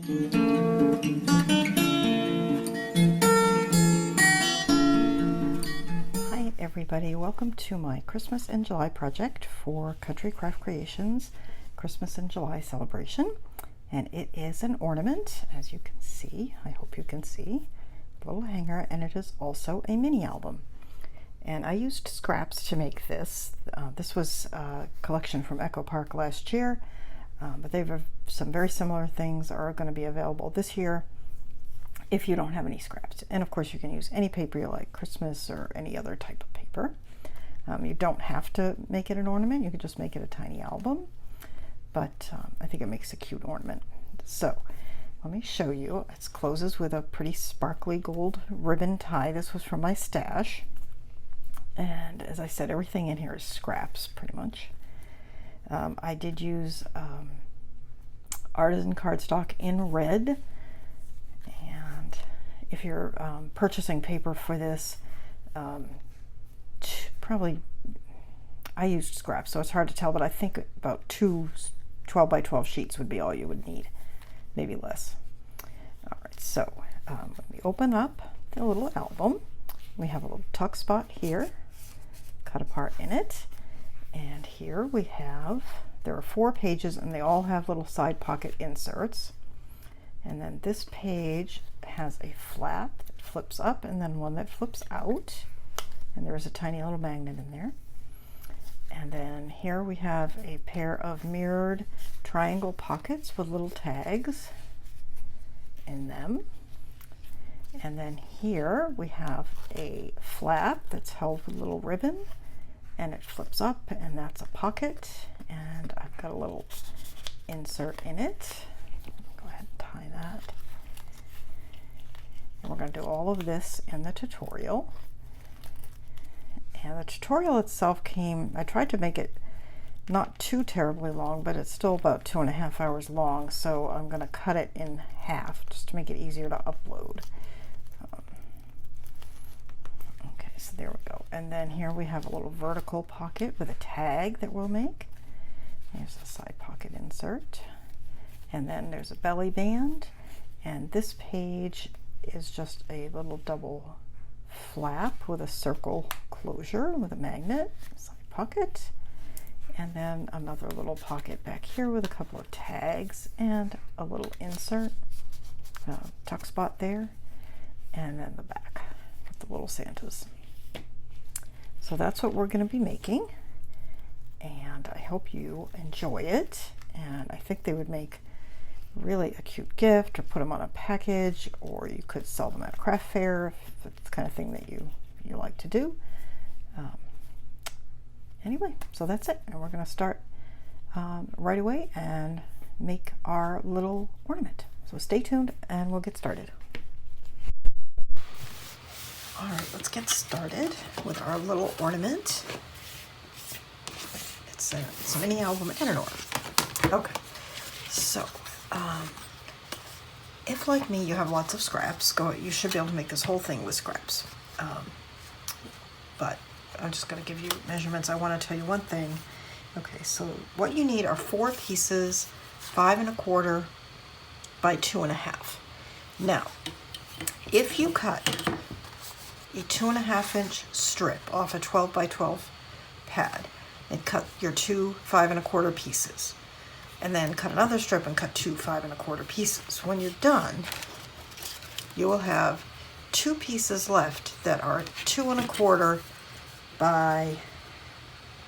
Hi everybody, welcome to my Christmas in July project for Country Craft Creations Christmas in July celebration. And it is an ornament, as you can see, I hope you can see, a little hanger, and it is also a mini album. And I used scraps to make this. This was a collection from Echo Park last year, but they have some very similar things are going to be available this year if you don't have any scraps. And of course you can use any paper you like, Christmas or any other type of paper. You don't have to make it an ornament, you can just make it a tiny album, but I think it makes a cute ornament. So let me show you. It closes with a pretty sparkly gold ribbon tie. This was from my stash. And as I said, everything in here is scraps, pretty much. I did use artisan cardstock in red. And if you're purchasing paper for this, probably, I used scraps, so it's hard to tell, but I think about 2 12 by 12 sheets would be all you would need, maybe less. All right, so when we open up the little album, we have a little tuck spot here, cut apart in it, and here we have, there are 4 pages and they all have little side pocket inserts, and then this page has a flap that flips up and then one that flips out, and there is a tiny little magnet in there. And then here we have a pair of mirrored triangle pockets with little tags in them. And then here we have a flap that's held with a little ribbon, and it flips up, and that's a pocket, and I've got a little insert in it. Go ahead and tie that. And we're going to do all of this in the tutorial. And the tutorial itself came, I tried to make it not too terribly long, but it's still about 2.5 hours long, so I'm going to cut it in half just to make it easier to upload. Okay, so there we go. And then here we have a little vertical pocket with a tag that we'll make. Here's a side pocket insert. And then there's a belly band. And this page is just a little double flap with a circle closure with a magnet, side pocket, and then another little pocket back here with a couple of tags and a little insert, tuck spot there, and then the back with the little Santas. So that's what we're going to be making, and I hope you enjoy it, and I think they would make really a cute gift, or put them on a package, or you could sell them at a craft fair if it's the kind of thing that you like to do. Anyway, so that's it, and we're going to start right away and make our little ornament. So stay tuned and we'll get started. All right, let's get started with our little ornament. It's a mini album and an ornament. Okay, so if like me you have lots of scraps, you should be able to make this whole thing with scraps. But I'm just going to give you measurements. I want to tell you one thing. Okay, so what you need are 4 pieces, 5 1/4 by 2 1/2. Now, if you cut a 2 1/2-inch strip off a 12 by 12 pad and cut your 2 5 1/4 pieces, and then cut another strip and cut 2 5 1/4 pieces, when you're done, you will have 2 pieces left that are 2 1/4 by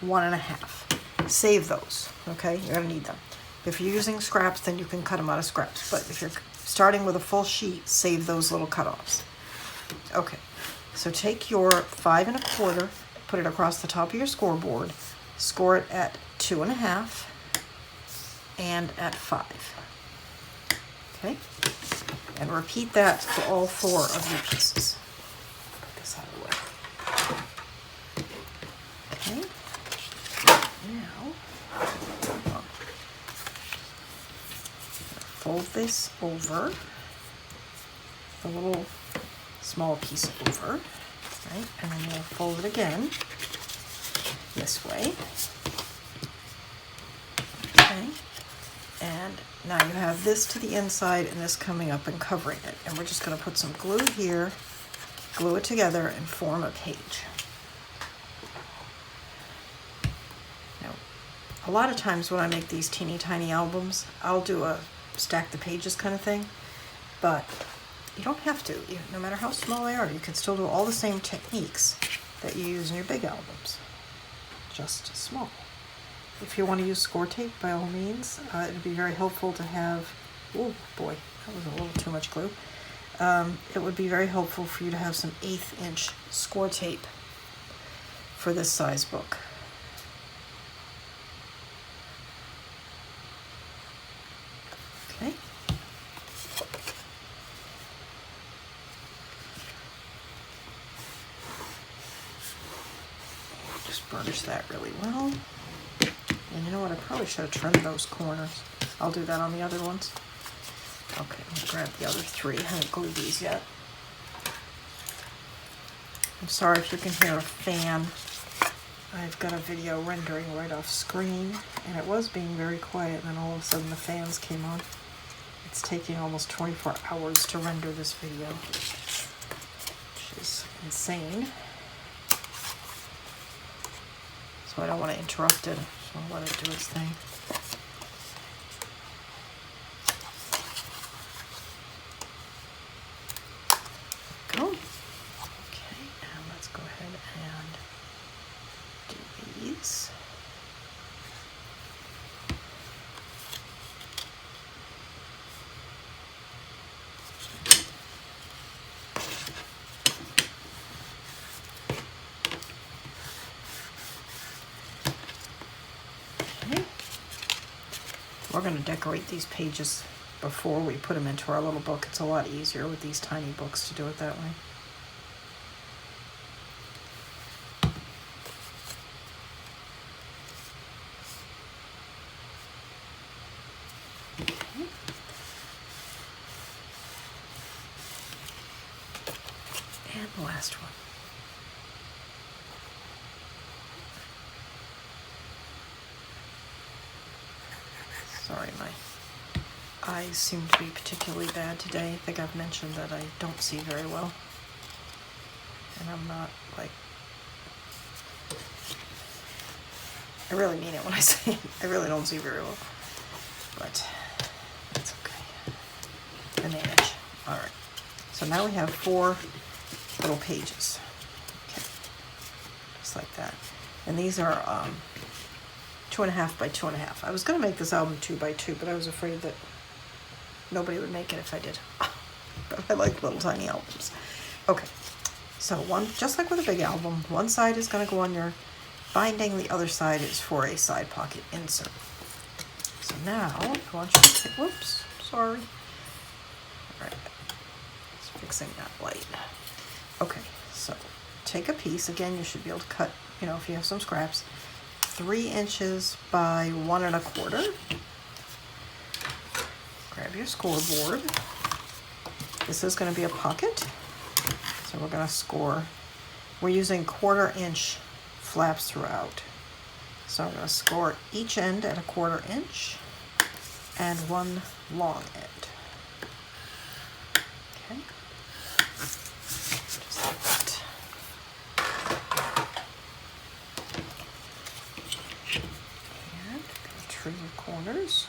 1 1/2. Save those, okay? You're going to need them. If you're using scraps, then you can cut them out of scraps. But if you're starting with a full sheet, save those little cutoffs. Okay, so take your 5 1/4, put it across the top of your scoreboard, score it at 2 1/2 and at 5. Okay, and repeat that for all 4 of your pieces. Put this out of the way. Okay, now fold this over, the little small piece over, right? And then we'll fold it again this way. Okay, and Now you have this to the inside and this coming up and covering it. And we're just going to put some glue here, glue it together, and form a page. Now, a lot of times when I make these teeny tiny albums, I'll do a stack the pages kind of thing, but you don't have to. No matter how small they are, you can still do all the same techniques that you use in your big albums, just small. If you want to use score tape, by all means, it would be very helpful to have, oh boy, that was a little too much glue. It would be very helpful for you to have some 1/8 inch score tape for this size book. Okay. Just burnish that really well. And you know what, I probably should have trimmed those corners. I'll do that on the other ones. Okay, I'm gonna grab the other 3. I haven't glued these yet. I'm sorry if you can hear a fan. I've got a video rendering right off screen, and it was being very quiet, and then all of a sudden the fans came on. It's taking almost 24 hours to render this video, which is insane. So I don't want to interrupt it, so I'll let it do its thing. Go. Okay, and let's go ahead and do these. We're going to decorate these pages before we put them into our little book. It's a lot easier with these tiny books to do it that way. Okay. And the last one. Sorry, my eyes seem to be particularly bad today. I think I've mentioned that I don't see very well. And I'm not, like, I really mean it when I say it. I really don't see very well. But it's okay. An image. Alright. So now we have 4 little pages. Okay. Just like that. And these are 2.5 by 2.5. I was going to make this album 2 by 2, but I was afraid that nobody would make it if I did. But I like little tiny albums. Okay, so one, just like with a big album, one side is going to go on your binding, the other side is for a side pocket insert. So now, I want you to, whoops, sorry. All right, just fixing that light. Okay, so take a piece. Again, you should be able to cut, you know, if you have some scraps, 3 inches by 1 1/4. Grab your scoreboard. This is going to be a pocket, so we're going to score. We're using 1/4 inch flaps throughout. So I'm going to score each end at 1/4 inch and 1 long end. Okay. Just like that. And go through your corners.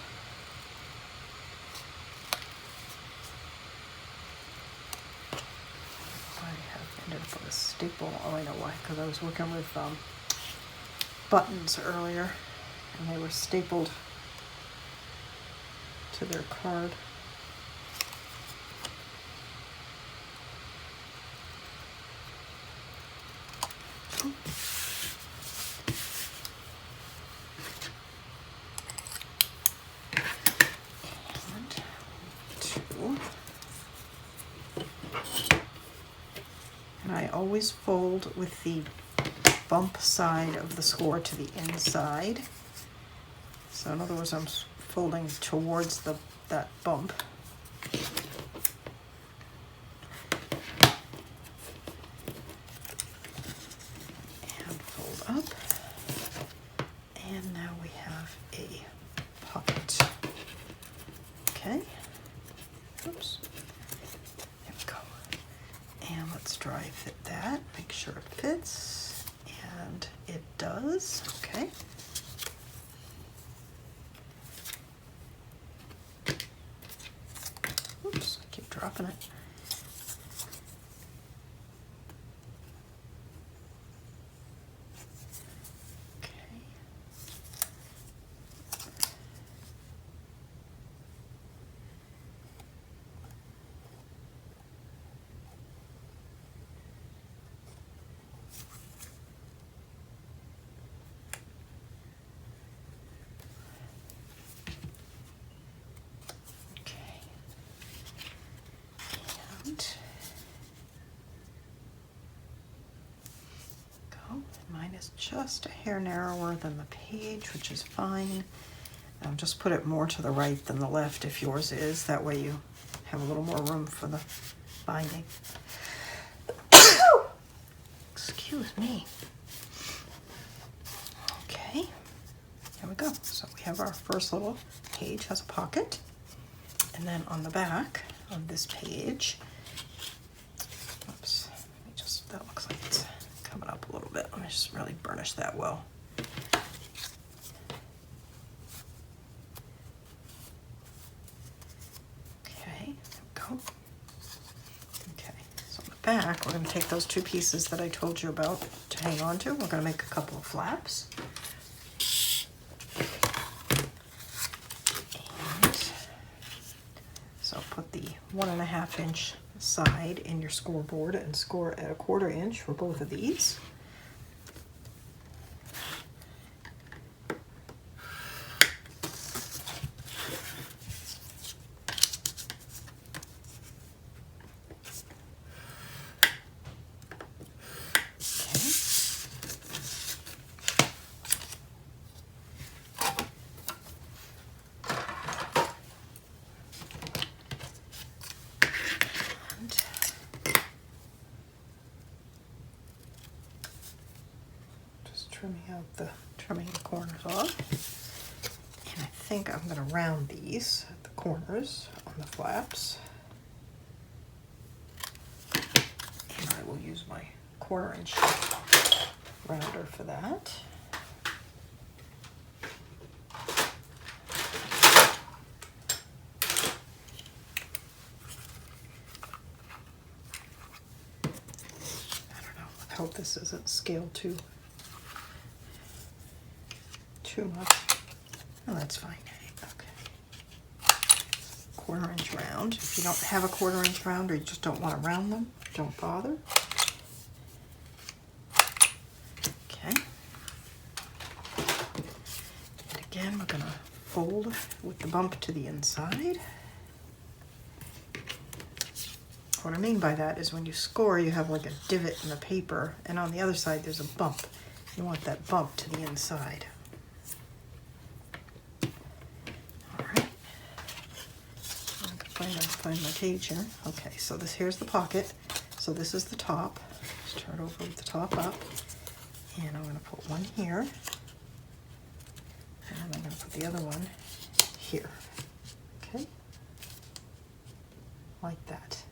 Ended up with a staple. Oh, I know why, because I was working with buttons earlier, and they were stapled to their card. I always fold with the bump side of the score to the inside. So in other words, I'm folding towards that bump. And fold up. And now we have a pocket. Oops. There we go. And let's dry fit that. Make sure it fits. And it does. Okay. Oops, I keep dropping it. Mine is just a hair narrower than the page, which is fine. Just put it more to the right than the left if yours is. That way you have a little more room for the binding. Excuse me. Okay, here we go. So we have our first little page has a pocket. And then on the back of this page, oops, let me just, that looks like it's coming up a little bit. Let me just really burnish that well. Okay, there we go. Okay, so on the back, we're going to take those two pieces that I told you about to hang on to. We're going to make a couple of flaps. And so put the 1.5 inch side in your scoreboard and score at 1/4 inch for both of these. Trimming the corners off. And I think I'm going to round these at the corners on the flaps. And I will use my 1/4 inch rounder for that. I don't know. I hope this isn't scaled too much. Oh, that's fine. Okay. 1/4 inch round. If you don't have a 1/4 inch round or you just don't want to round them, don't bother. Okay. And again, we're going to fold with the bump to the inside. What I mean by that is when you score, you have like a divot in the paper, and on the other side there's a bump. You want that bump to the inside. Find my page here. Okay, so here's the pocket. So this is the top. Just turn it over with the top up. And I'm going to put one here. And I'm going to put the other one here. Okay? Like that.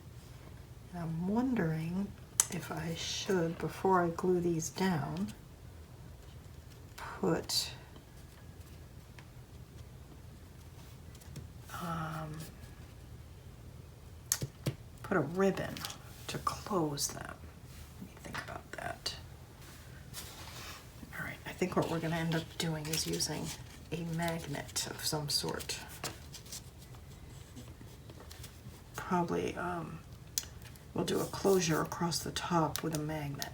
And I'm wondering if I should, before I glue these down, put a ribbon to close them. Let me think about that. All right, I think what we're going to end up doing is using a magnet of some sort. Probably we'll do a closure across the top with a magnet.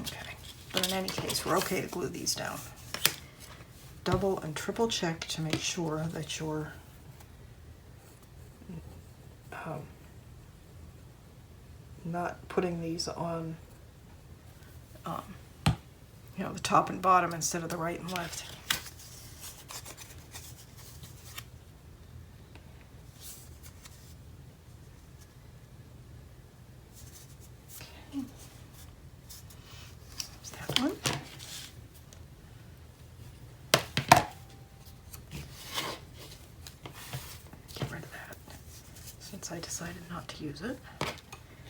Okay, but in any case, we're okay to glue these down. Double and triple check to make sure that you're not putting these on you know, the top and bottom instead of the right and left. Okay. There's that one. Get rid of that. since I decided not to use it.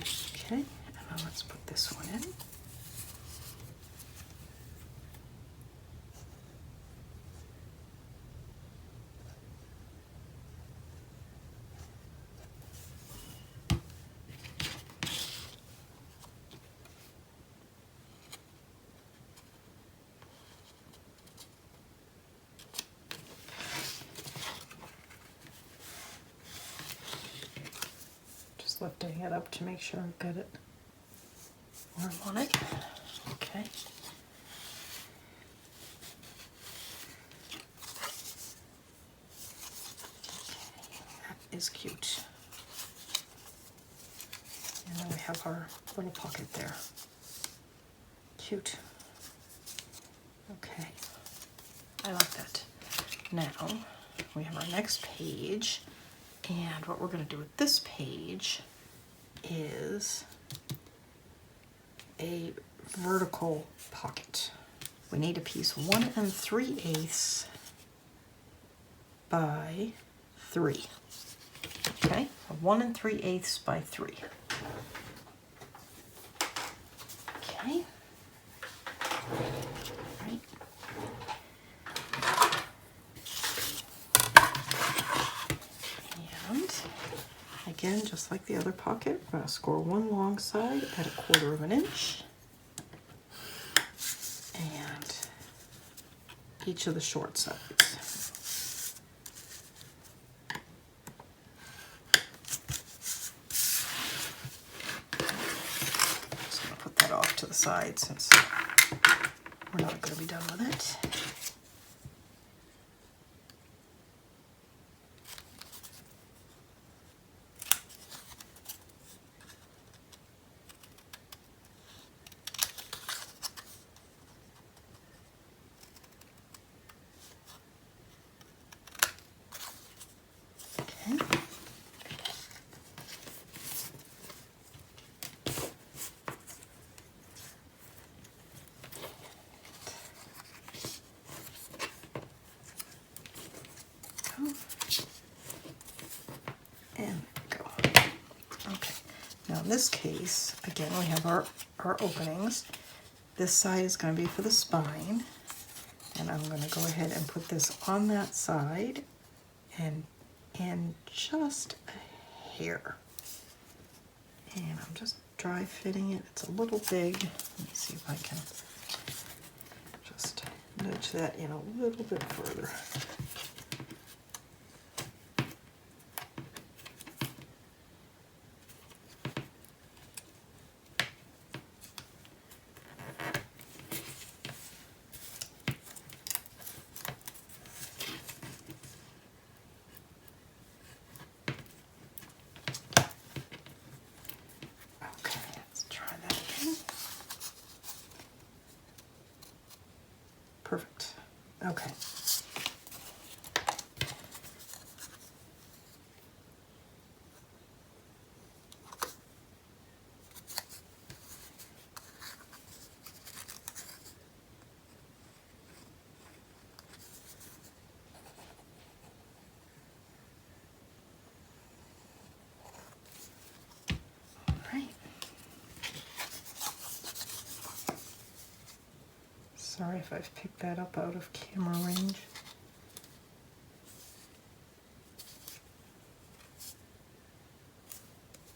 Okay, and then let's put this one in. Lifting it up to make sure I've got it where I want it. Okay. That is cute. And then we have our little pocket there. Cute. Okay. I like that. Now we have our next page. And what we're going to do with this page is a vertical pocket. We need a piece 1 3/8 by 3. Okay, 1 3/8 by 3. Okay. Right. Again, just like the other pocket, we're going to score one long side at 1/4 of an inch, and each of the short sides. Just going to put that off to the side since we're not going to be done with it. And go. Okay, now in this case, again, we have our openings. This side is going to be for the spine, and I'm going to go ahead and put this on that side and just a hair. And I'm just dry fitting it. It's a little big. Let me see if I can just nudge that in a little bit further. Perfect. Okay. All right. Sorry if I've picked that up out of camera range.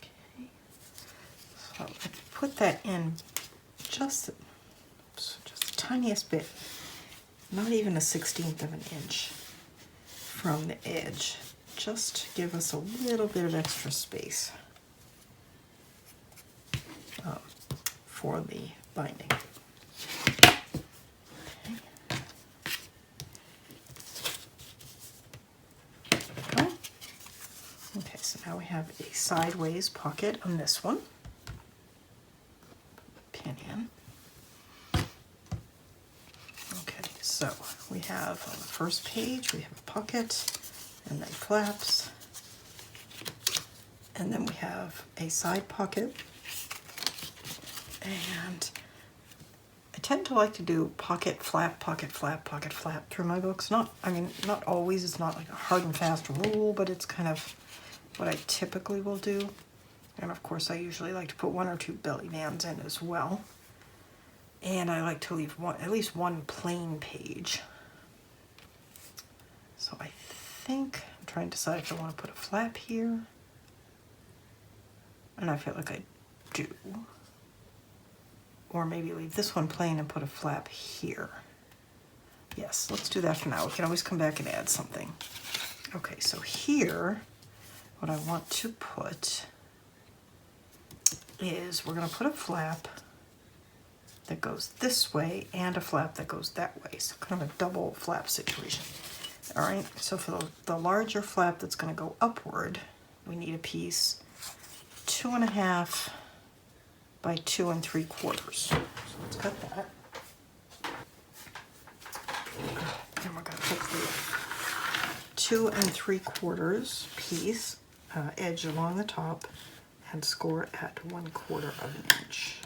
Okay, so I put that in just the tiniest bit, not even a 1/16 of an inch from the edge, just to give us a little bit of extra space for the binding. Okay, so now we have a sideways pocket on this one. Pin in. Okay, so we have on the first page, we have a pocket, and then flaps, and then we have a side pocket, and I tend to like to do pocket, flap, pocket, flap, pocket, flap through my books. Not always, it's not like a hard and fast rule, but it's kind of what I typically will do. And of course I usually like to put 1 or 2 belly bands in as well. And I like to leave at least one plain page. So I think I'm trying to decide if I want to put a flap here. And I feel like I do. Or maybe leave this one plain and put a flap here. Yes, let's do that for now. We can always come back and add something. Okay, so here, what I want to put is we're going to put a flap that goes this way and a flap that goes that way. So kind of a double flap situation. All right, so for the larger flap that's going to go upward, we need a piece 2.5 by 2 3/4. So let's cut that. And we're going to put the 2 3/4 piece edge along the top and score at 1/4 of an inch.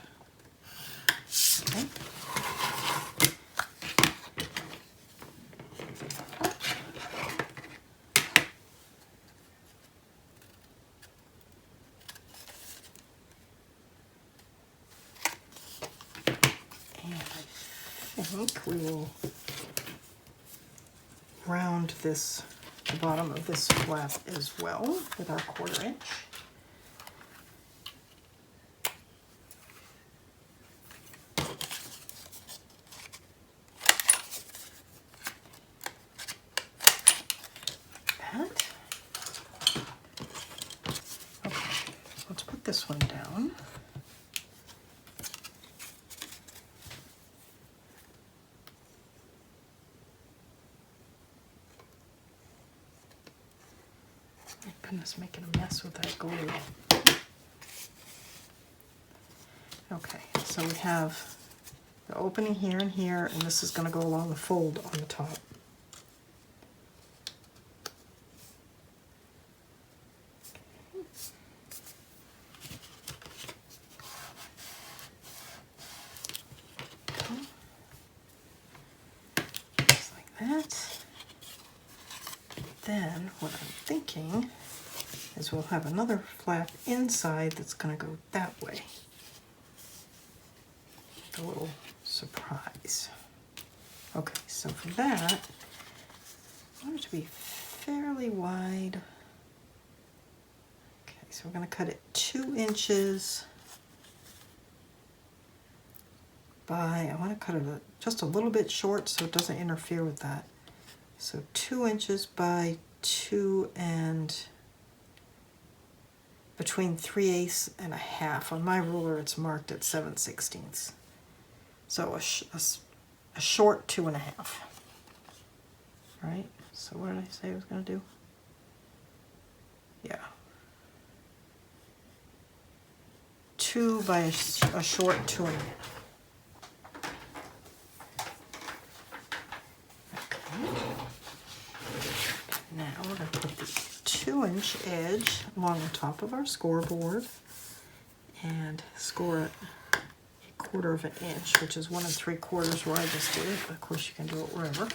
Okay. I think we will round the bottom of this flap as well with our 1/4 inch. That. Okay, let's put this one down. Goodness, making a mess with that glue. Okay, so we have the opening here and here, and this is going to go along the fold on the top. Just like that. Then what I'm thinking is we'll have another flap inside that's going to go that way. A little surprise. Okay, so for that, I want it to be fairly wide. Okay, so we're going to cut it 2 inches by, I want to cut it just a little bit short so it doesn't interfere with that. So 2 inches by 2 and between 3/8 and 1/2. On my ruler, it's marked at 7/16. So a short 2 1/2. Right? So what did I say I was going to do? Yeah. 2 by a short 2 1/2. Now we're going to put the 2-inch edge along the top of our scoreboard and score it 1/4 of an inch, which is 1 3/4 where I just did it, but of course you can do it wherever.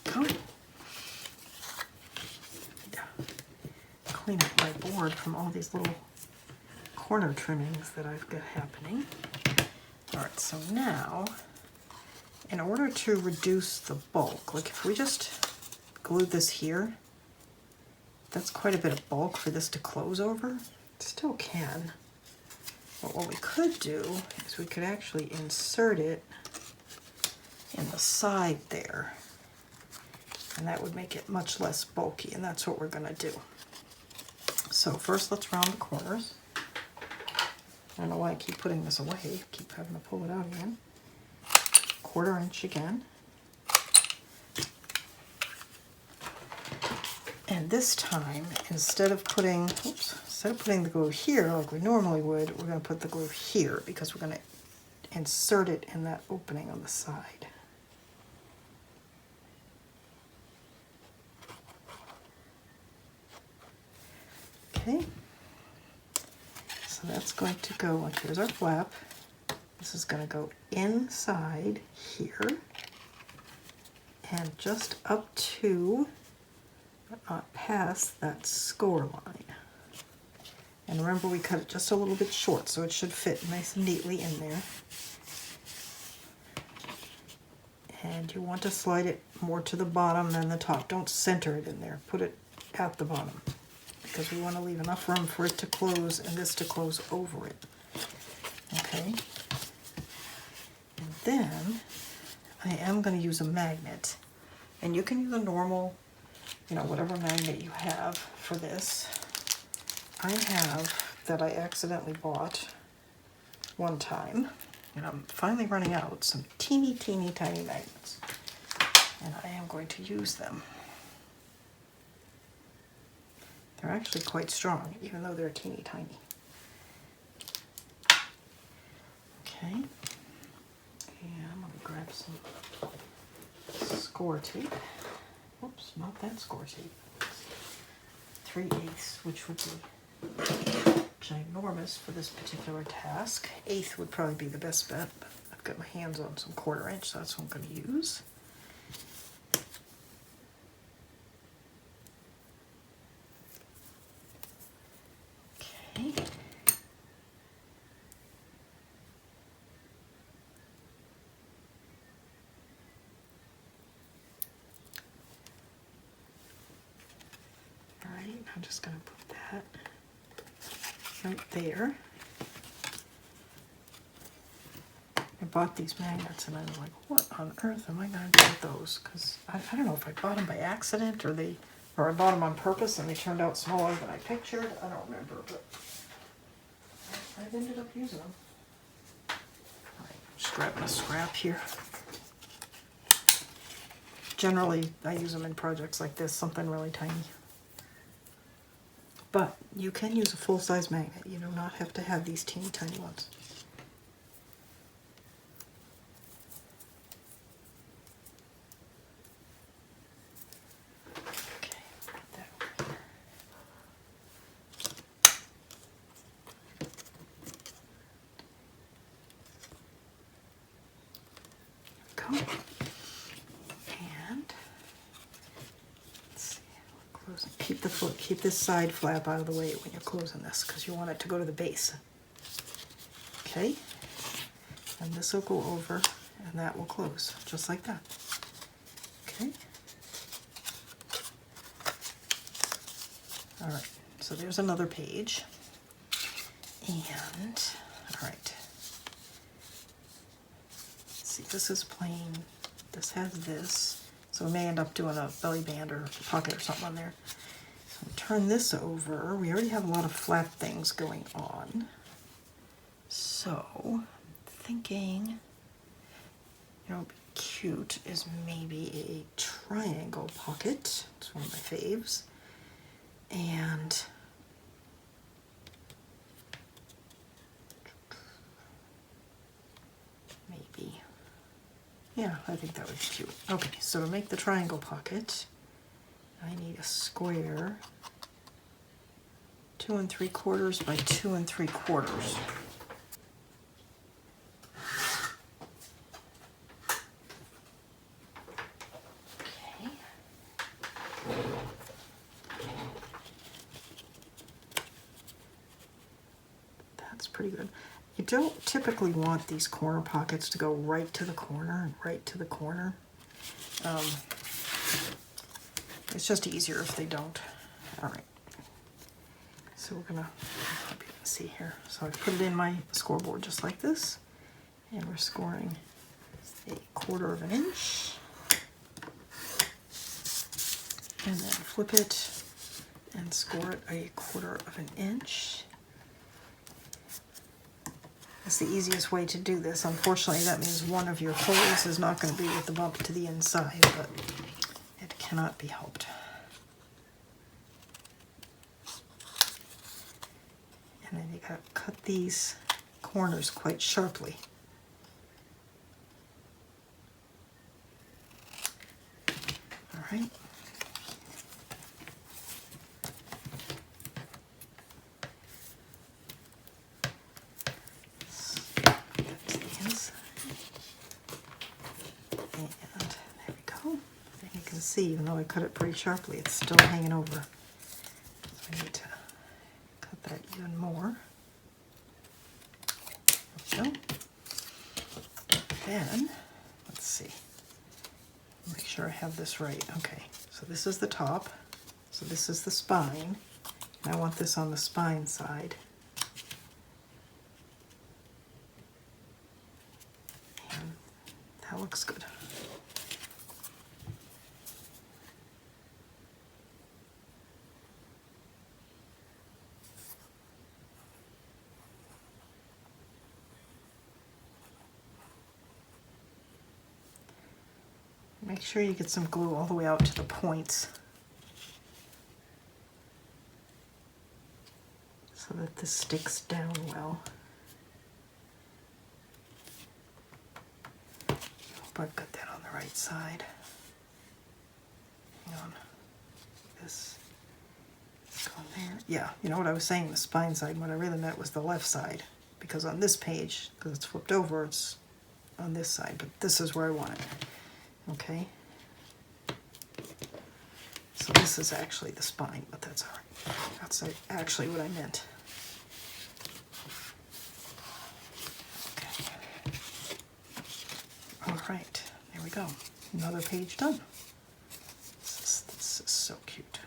Okay. Clean up my board from all these little corner trimmings that I've got happening. All right, so now, in order to reduce the bulk, like if we just glued this here, that's quite a bit of bulk for this to close over. It still can. But what we could do is we could actually insert it in the side there. And that would make it much less bulky, and that's what we're going to do. So first let's round the corners. I don't know why I keep putting this away. I keep having to pull it out again. 1/4 inch again. And this time, instead of putting the glue here like we normally would, we're going to put the glue here because we're going to insert it in that opening on the side. Okay. So that's going to go, here's our flap. This is going to go inside here. and just up to, but not past, that score line. And remember, we cut it just a little bit short, so it should fit nice and neatly in there. And you want to slide it more to the bottom than the top. Don't center it in there. Put it at the bottom, because we want to leave enough room for it to close and this to close over it. Okay? And then I am going to use a magnet. And you can use a normal, you know, whatever magnet you have for this. I have that I accidentally bought one time, and I'm finally running out, some teeny tiny magnets, and I am going to use them. They're actually quite strong, even though they're teeny tiny. Okay, and I'm going to grab some score tape. Whoops, not that score tape. 3/8, which would be ginormous for this particular task. 1/8 would probably be the best bet, but I've got my hands on some 1/4 inch, so that's what I'm going to use. Okay. All right, I'm just going to put that right there. I bought these magnets and I was like, what on earth am I going to do with those? Because I don't know if I bought them by accident or I bought them on purpose and they turned out smaller than I pictured. I don't remember, but I've ended up using them. All right, just grabbing a scrap here. Generally, I use them in projects like this, something really tiny. But you can use a full-size magnet. You do not have to have these teeny tiny ones. Okay, put that over here. There we go. And let's see, close it. Keep this side flap out of the way when you're closing this, because you want it to go to the base. Okay, and this will go over, and that will close just like that. Okay. All right. So there's another page, and all right. Let's see. This is plain. This has this, so we may end up doing a belly band or a pocket or something on there. So turn this over. We already have a lot of flap things going on. So, thinking, you know, cute is maybe a triangle pocket. It's one of my faves. And maybe, yeah, I think that would be cute. Okay, so to make the triangle pocket, I need a square 2 3/4 by 2 3/4. Pretty good. You don't typically want these corner pockets to go right to the corner and right to the corner. It's just easier if they don't. All right. So we're gonna, I hope you can see here. So I put it in my scoreboard just like this, and we're scoring a 1/4 inch, and then flip it and score it a 1/4 inch. That's the easiest way to do this. Unfortunately, that means one of your holes is not going to be with the bump to the inside, but it cannot be helped. And then you got to cut these corners quite sharply. All right. And there we go. can see, even though I cut it pretty sharply, it's still hanging over. So I need to cut that even more. There we go. Then, let's see. Make sure I have this right. Okay, so this is the top. So this is the spine. And I want this on the spine side. And that looks good. Make sure you get some glue all the way out to the points so that this sticks down well. Hope I've got that on the right side. Hang on. This going there. Yeah, you know what I was saying, the spine side. What I really meant was the left side, because on this page, because it's flipped over, it's on this side, but this is where I want it. Okay, so this is actually the spine, but that's all right. That's actually what I meant. Okay. All right, there we go. Another page done. This is so cute.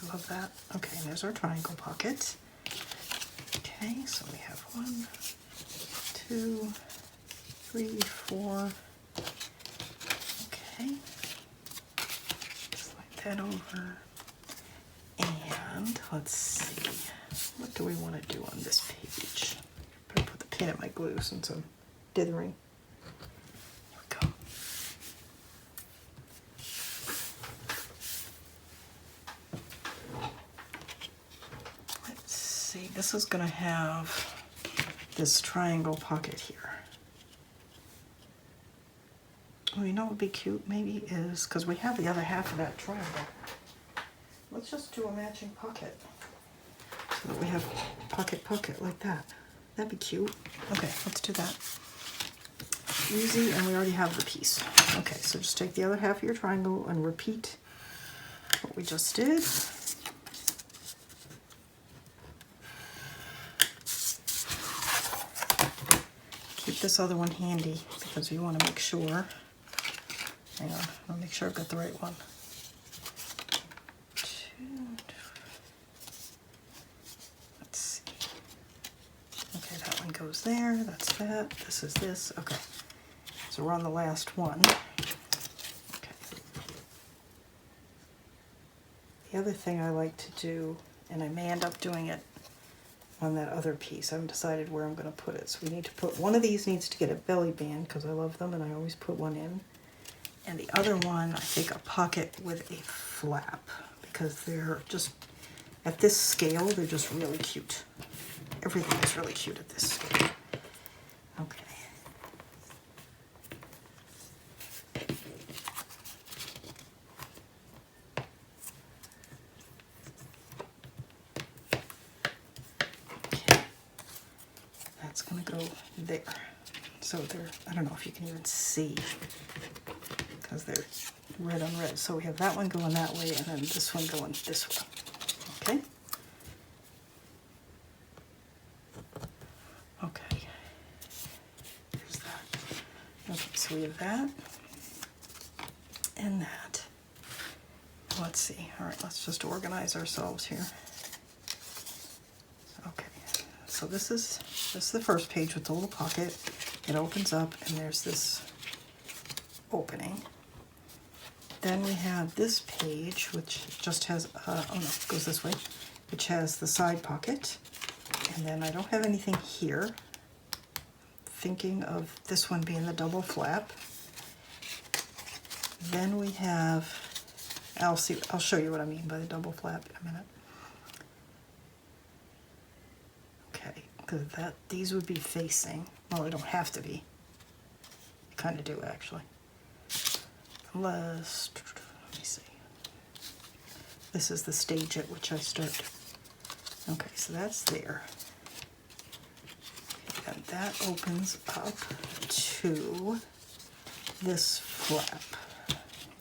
I love that. Okay, and there's our triangle pocket. Okay, so we have 1, 2, 3, 4. Okay. Slide that over. And let's see. What do we want to do on this page? Better put the pin in my glue since I'm dithering. Here we go. Let's see. This is going to have this triangle pocket here. Oh, you know what would be cute maybe is, because we have the other half of that triangle, let's just do a matching pocket so that we have pocket like that. That'd be cute. Okay, let's do that. Easy, and we already have the piece. Okay, so just take the other half of your triangle and repeat what we just did. Keep this other one handy because you want to make sure. Hang on, I'll make sure I've got the right one. 2, let's see. Okay, that one goes there, that's that, this is this, okay. So we're on the last one. Okay. The other thing I like to do, and I may end up doing it on that other piece, I haven't decided where I'm going to put it. So we need to put, one of these needs to get a belly band because I love them and I always put one in. And the other one, I think a pocket with a flap, because they're just, at this scale, they're just really cute. Everything is really cute at this scale. Okay. Okay. That's gonna go there. So they're, I don't know if you can even see, because they're red on red. So we have that one going that way and then this one going this way. Okay? Okay. There's that. Okay, so we have that and that. Let's see. All right, let's just organize ourselves here. Okay, so this is the first page with the little pocket. It opens up and there's this opening. Then we have this page, which just has, oh no, it goes this way, which has the side pocket. And then I don't have anything here. Thinking of this one being the double flap. Then we have, I'll show you what I mean by the double flap in a minute. Okay, because these would be facing. Well, they don't have to be. They kind of do actually. Unless, let me see. This is the stage at which I start. Okay, so that's there. And that opens up to this flap.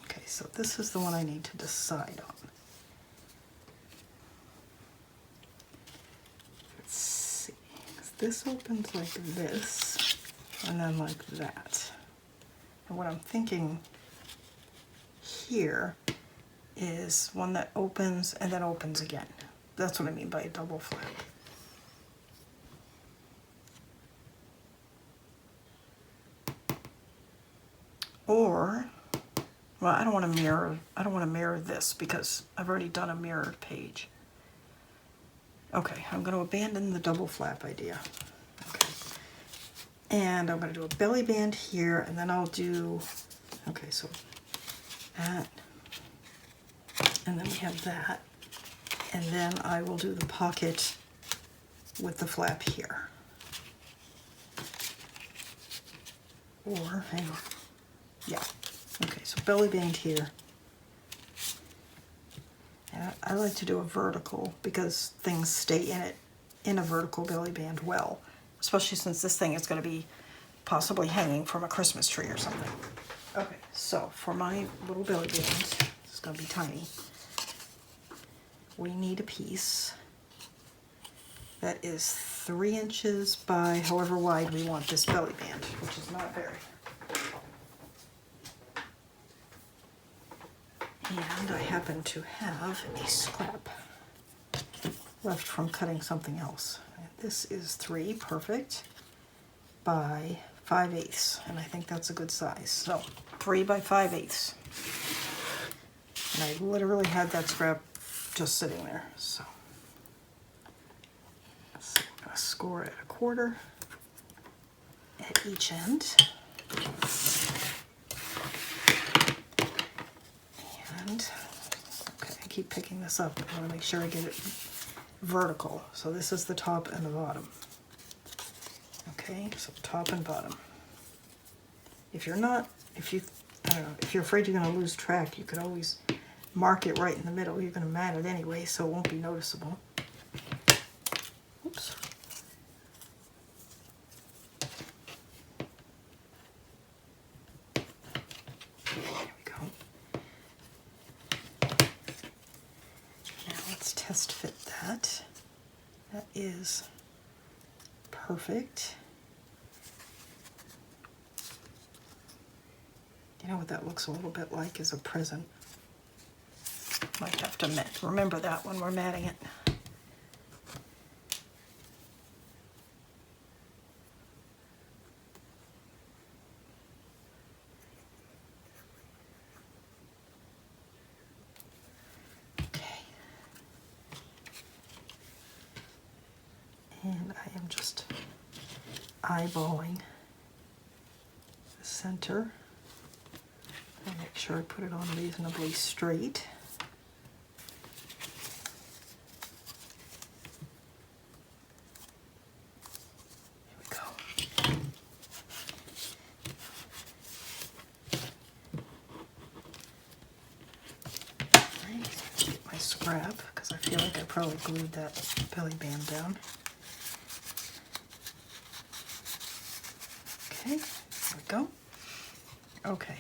Okay, so this is the one I need to decide on. Let's see. This opens like this, and then like that. And what I'm thinking here is one that opens and then opens again. That's what I mean by a double flap. Or, well, I don't want to mirror this because I've already done a mirrored page. Okay, I'm going to abandon the double flap idea. Okay. And I'm going to do a belly band here, and then I'll do, okay, so that, and then we have that, and then I will do the pocket with the flap here. Or, hang on, yeah, okay, so belly band here. And I like to do a vertical because things stay in it, in a vertical belly band well, especially since this thing is going to be possibly hanging from a Christmas tree or something. Okay, so for my little belly band, it's going to be tiny, we need a piece that is 3 inches by however wide we want this belly band, which is not very. And I happen to have a scrap left from cutting something else. And this is 3, perfect, by 5/8, and I think that's a good size. So 3 by 5/8. And I literally had that scrap just sitting there. So I'm going to score at 1/4 at each end. And, okay, I keep picking this up. I want to make sure I get it vertical. So this is the top and the bottom. Okay, so top and bottom. If you're not, if you're afraid you're going to lose track, you could always mark it right in the middle. You're going to mat it anyway, so it won't be noticeable. Oops. There we go. Now let's test fit that. That is perfect. You know what that looks a little bit like is a present. Might have to remember that when we're matting it. Okay. And I am just eyeballing the center. And make sure I put it on reasonably straight. Here we go. Alright, get my scrap because I feel like I probably glued that belly band down. Okay, there we go. Okay.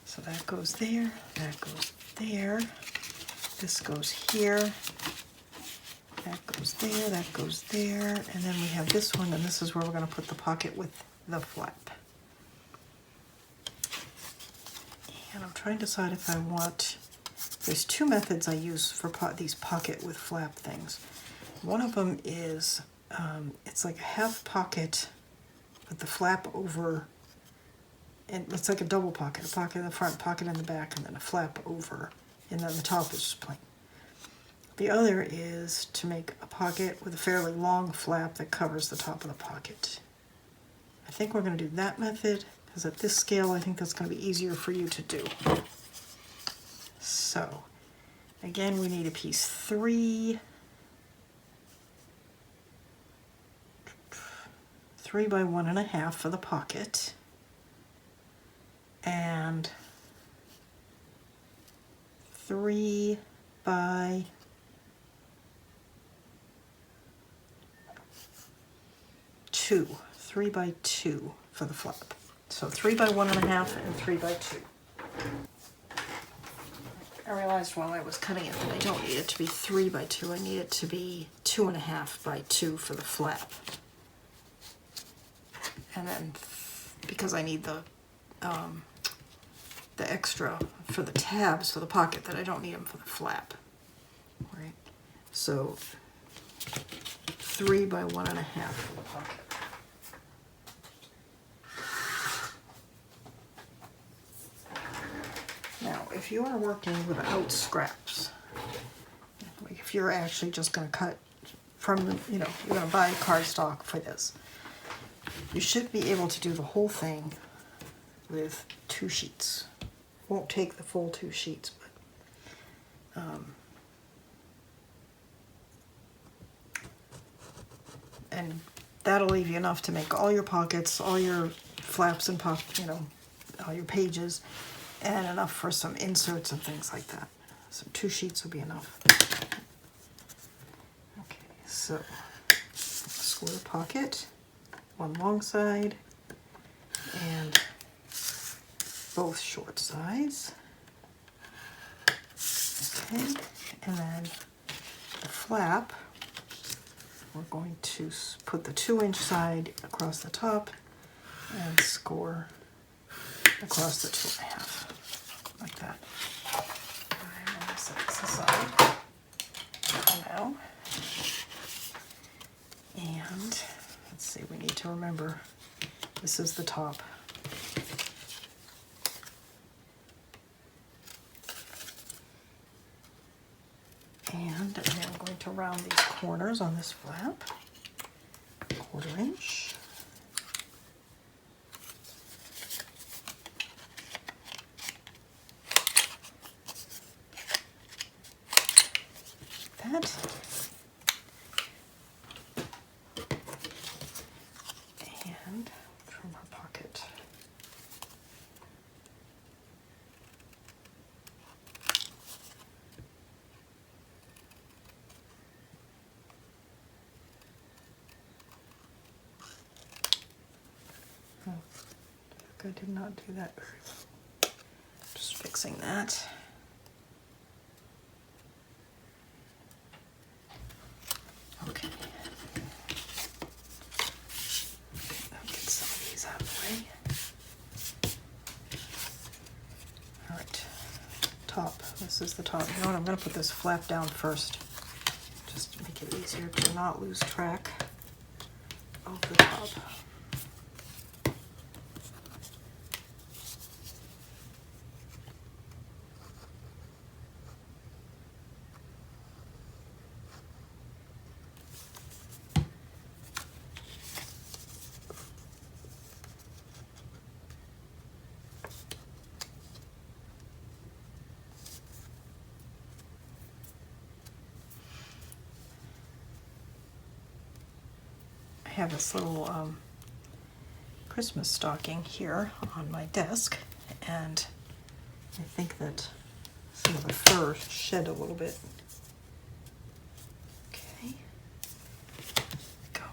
So that goes there, that goes there, this goes here, that goes there, that goes there, and then we have this one, and this is where we're going to put the pocket with the flap. And I'm trying to decide if I want, there's 2 methods I use for these pocket with flap things. One of them is, it's like a half pocket with the flap over. And it's like a double pocket, a pocket in the front, pocket in the back, and then a flap over, and then the top is just plain. The other is to make a pocket with a fairly long flap that covers the top of the pocket. I think we're going to do that method, because at this scale I think that's going to be easier for you to do. So, again, we need a piece 3 by 1.5 for the pocket. And 3 by 2 for the flap. So 3 by 1.5 and 3 by 2. I realized while I was cutting it that I don't need it to be 3 by 2. I need it to be 2.5 by 2 for the flap. And then because I need the extra for the tabs for the pocket, that I don't need them for the flap. Right. So 3 by 1.5 for the pocket. Now, if you are working without scraps, like if you're actually just going to cut from the, you're going to buy cardstock for this, you should be able to do the whole thing with 2 sheets. Won't take the full 2 sheets, but and that'll leave you enough to make all your pockets, all your flaps and all your pages, and enough for some inserts and things like that. So 2 sheets will be enough. Okay, so square pocket, one long side, and both short sides. Okay, and then the flap, we're going to put the 2-inch side across the top and score across the 2.5, like that. I'm going to set this aside for now. And let's see, we need to remember this is the top. And then I'm going to round these corners on this flap, 1/4 inch. That. And from our pocket. Oh, I did not do that very well. Just fixing that. Okay. I'll get some of these out of the way. All right, top. This is the top. You know what? I'm going to put this flap down first, just to make it easier to not lose track of the top. I have this little Christmas stocking here on my desk, and I think that some of the fur shed a little bit. Okay, go.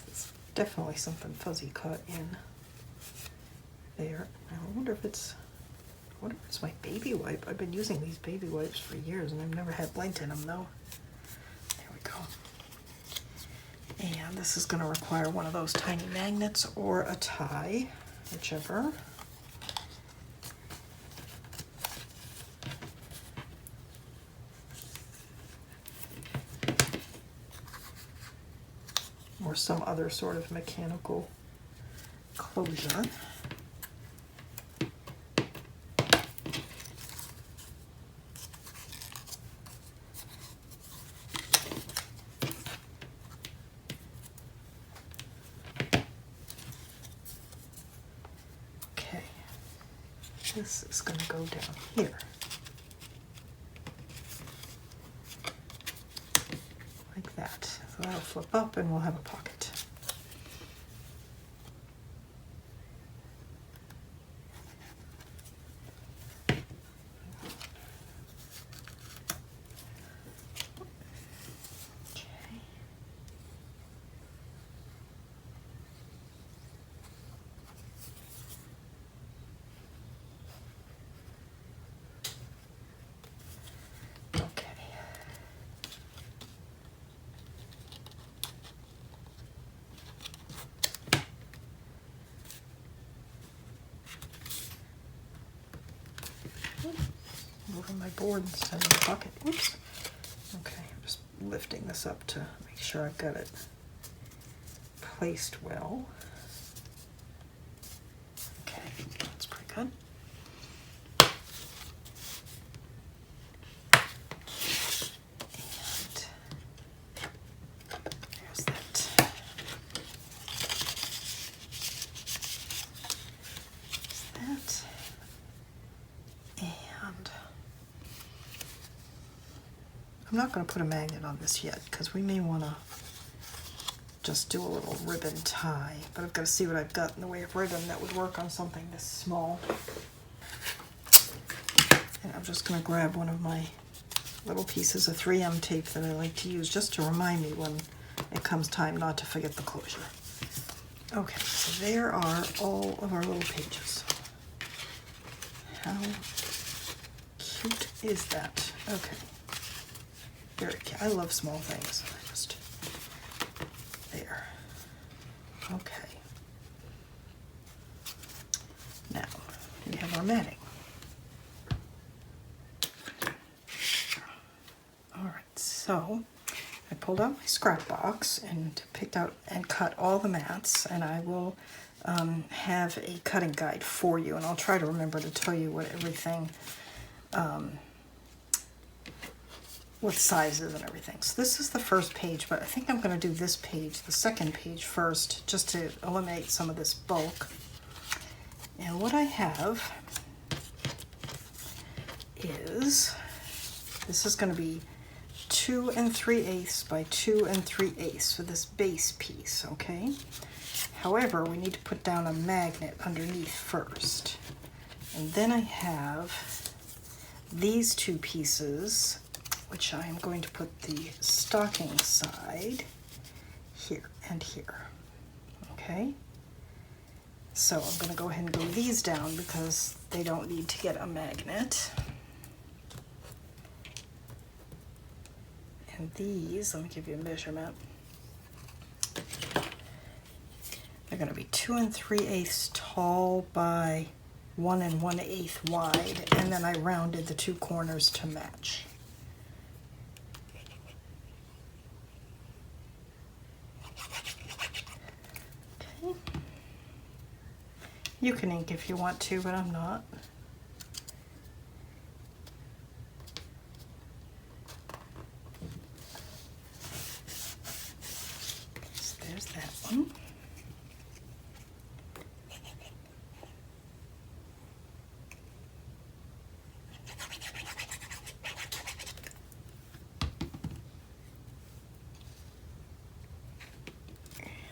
This is definitely something fuzzy cut in there. I wonder if it's my baby wipe. I've been using these baby wipes for years and I've never had lint in them though. There we go. And this is going to require one of those tiny magnets or a tie, whichever. Or some other sort of mechanical closure. This is going to go down here, like that. So that'll flip up and we'll have a pocket. my board instead of the bucket. Whoops. Okay, I'm just lifting this up to make sure I've got it placed well. Okay, that's pretty good. I'm not going to put a magnet on this yet because we may want to just do a little ribbon tie, but I've got to see what I've got in the way of ribbon that would work on something this small. And I'm just going to grab one of my little pieces of 3M tape that I like to use just to remind me when it comes time not to forget the closure. Okay, so there are all of our little pages. How cute is that? Okay. Very cute. I love small things. Just there. Okay. Now we have our matting. All right. So I pulled out my scrap box and picked out and cut all the mats, and I will have a cutting guide for you, and I'll try to remember to tell you what everything. What sizes and everything. So this is the first page, but I think I'm going to do this page, the second page first, just to eliminate some of this bulk. And what I have is, this is going to be 2 3/8 by 2 3/8 for this base piece, okay? However, we need to put down a magnet underneath first. And then I have these two pieces, which I am going to put the stocking side here and here, okay? So I'm going to go ahead and glue these down because they don't need to get a magnet. And these, let me give you a measurement. They're going to be 2 3/8 tall by 1 1/8 wide, and then I rounded the two corners to match. You can ink if you want to, but I'm not. So there's that one.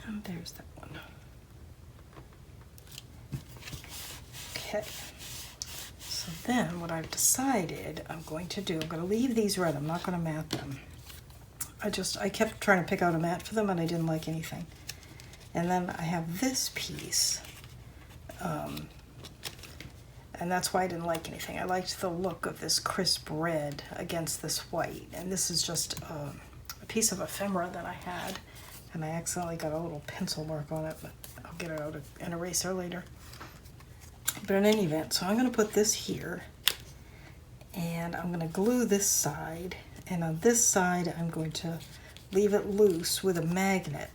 And there's that one. Okay, so then what I've decided I'm going to do, I'm going to leave these red, I'm not going to mat them. I kept trying to pick out a mat for them and I didn't like anything. And then I have this piece, and that's why I didn't like anything. I liked the look of this crisp red against this white, and this is just a piece of ephemera that I had, and I accidentally got a little pencil mark on it, but I'll get it out and eraser later. But in any event, so I'm going to put this here, and I'm going to glue this side, and on this side I'm going to leave it loose with a magnet.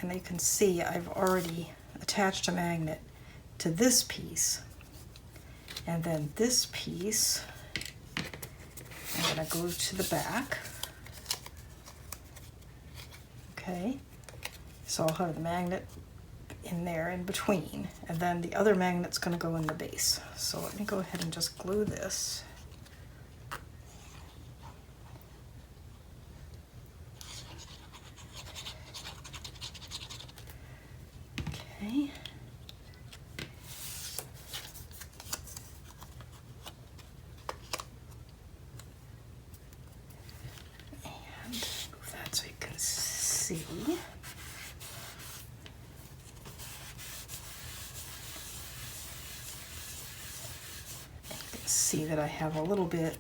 And you can see I've already attached a magnet to this piece, and then this piece I'm going to glue to the back. Okay, so I'll have the magnet in there in between, and then the other magnet's going to go in the base. So let me go ahead and just glue this. Okay. And move that so you can see. See that I have a little bit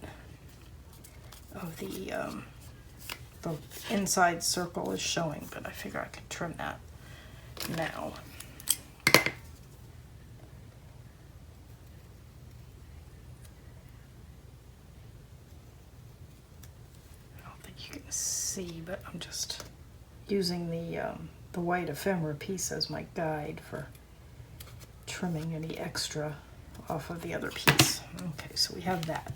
of the inside circle is showing, but I figure I can trim that now. see, but I'm just using the white ephemera piece as my guide for trimming any extra off of the other piece. Okay, so we have that.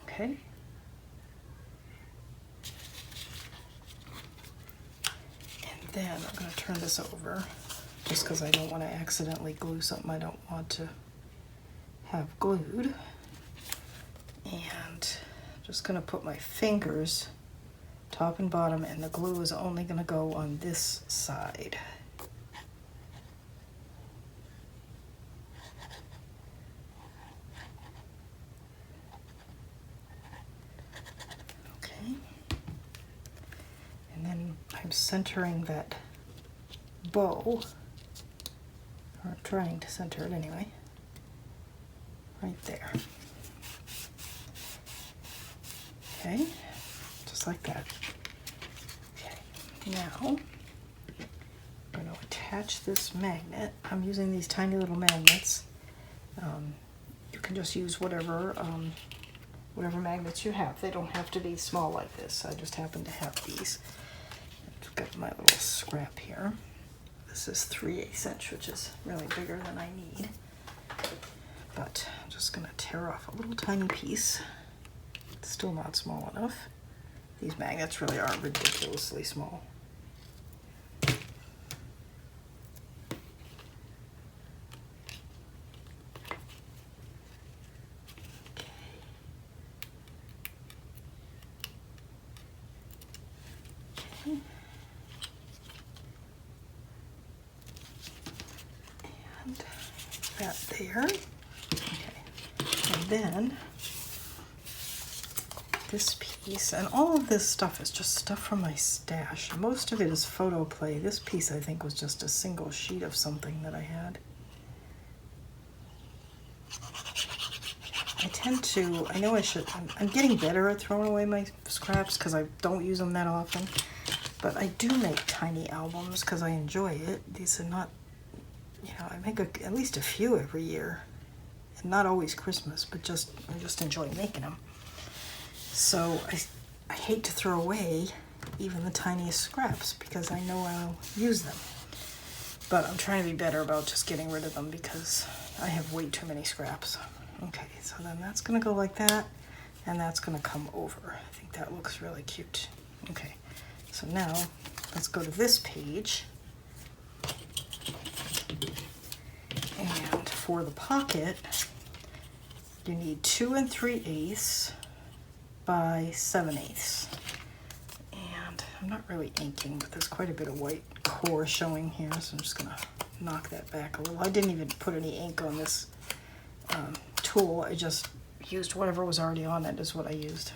Okay. And then I'm going to turn this over just because I don't want to accidentally glue something I don't want to have glued. And I'm just going to put my fingers top and bottom, and the glue is only going to go on this side. Okay. And then I'm centering that bow, or trying to center it anyway, right there. Okay, just like that. Okay, now I'm going to attach this magnet. I'm using these tiny little magnets. You can just use whatever magnets you have. They don't have to be small like this. I just happen to have these. I've got my little scrap here. This is 3/8 inch, which is really bigger than I need. But I'm just going to tear off a little tiny piece. It's still not small enough. These magnets really are ridiculously small. Okay. And that there. Okay. And then this piece, and all of this stuff is just stuff from my stash. Most of it is photo play. This piece I think was just a single sheet of something that I had. I tend to, I know I should, I'm getting better at throwing away my scraps because I don't use them that often, but I do make tiny albums because I enjoy it. These are not, you know, I make at least a few every year, and not always Christmas, but I just enjoy making them. So I hate to throw away even the tiniest scraps because I know I'll use them. But I'm trying to be better about just getting rid of them because I have way too many scraps. Okay, so then that's going to go like that, and that's going to come over. I think that looks really cute. Okay, so now let's go to this page. And for the pocket, you need 2 3/8 by 7/8. And I'm not really inking, but there's quite a bit of white core showing here, so I'm just gonna knock that back a little. I didn't even put any ink on this tool. I just used whatever was already on it is what I used.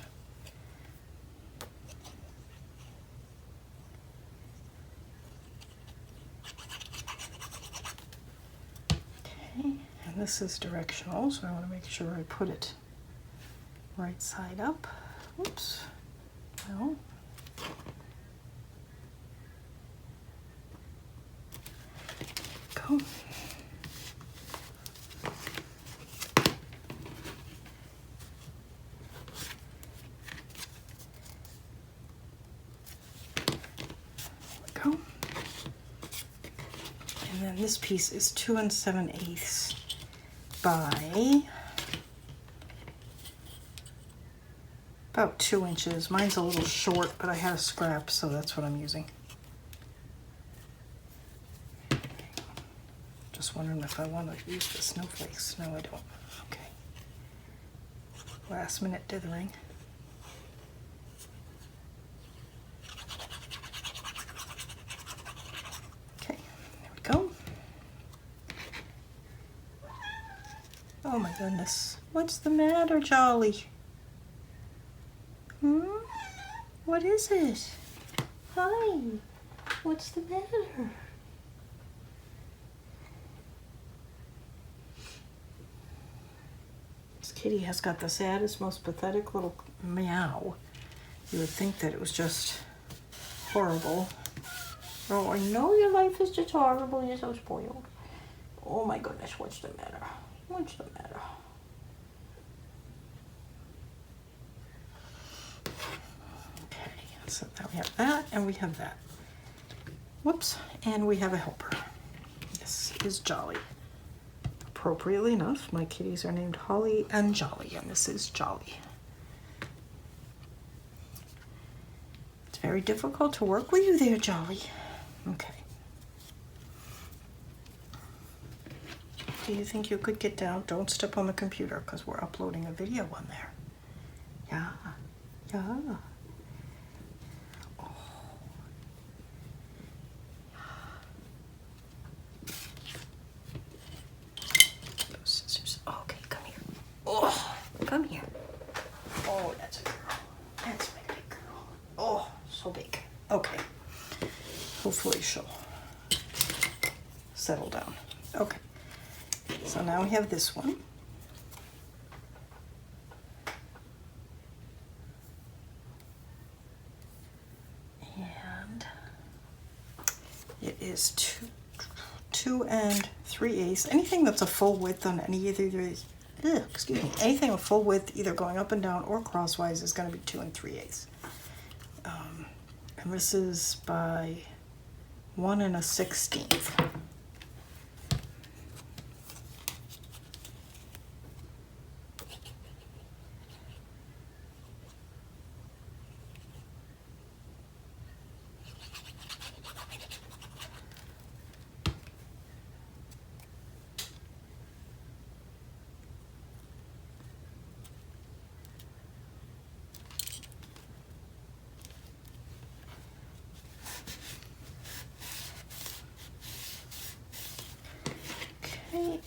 Okay, and this is directional, so I want to make sure I put it right side up. Oops. No. Go. Go. And then this piece is 2 7/8 by about 2 inches. Mine's a little short, but I had a scrap, so that's what I'm using. Just wondering if I want to use the snowflakes. No, I don't. Okay. Last minute dithering. Okay, there we go. Oh my goodness. What's the matter, Jolly? What is it? Hi. What's the matter? This kitty has got the saddest, most pathetic little meow. You would think that it was just horrible. Oh, I know your life is just horrible. You're so spoiled. Oh my goodness, what's the matter? What's the matter? So now we have that and we have that. Whoops, and we have a helper. This is Jolly. Appropriately enough, my kitties are named Holly and Jolly, and this is Jolly. It's very difficult to work with you there, Jolly. Okay. Do you think you could get down? Don't step on the computer because we're uploading a video on there. Yeah, yeah. Oh. Those scissors. Okay, come here. Oh, come here. Oh, that's a girl. That's my big girl. Oh, so big. Okay. Hopefully she'll settle down. Okay. So now we have this one. And it is 2 3/8. Anything that's a full width on any of these, excuse me, anything a full width either going up and down or crosswise is going to be 2 3/8. And this is by 1 1/16.